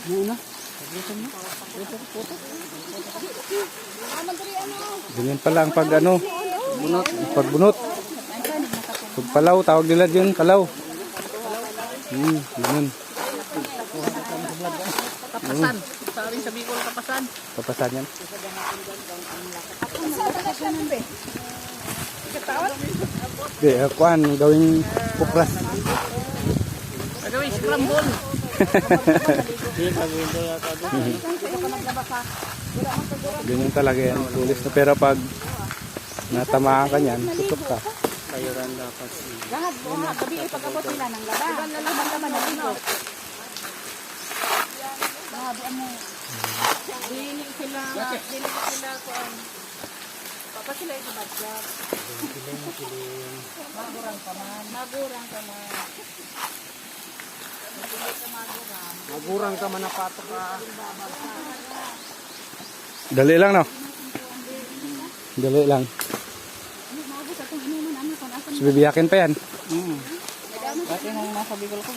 Muna. Ganyan pala ang pag ano, pagbunot. Pagpalaw, tawag nila dyan, palaw. Ganun. Kapasan. Saaring sa Bicol, kapasan. Papasan yan. Hindi, kuhan, gawing kupras. Gawin scramble. Ganyan talaga yan, tulis na. Pero pag natamaan ka niyan, tutok ka. Kayuran dapat. Lahat mo ha, gabi ay pag-abot nila ng laba. Laban naman na dito. Grabe mo. Dili sila kuan. Papa sila ibadya. Magurang ka man. Magurang ka man na pato ka. Dali lang, no? Dali lang. Bibiyakin pa yan. Dati nung nasa Bicol ko.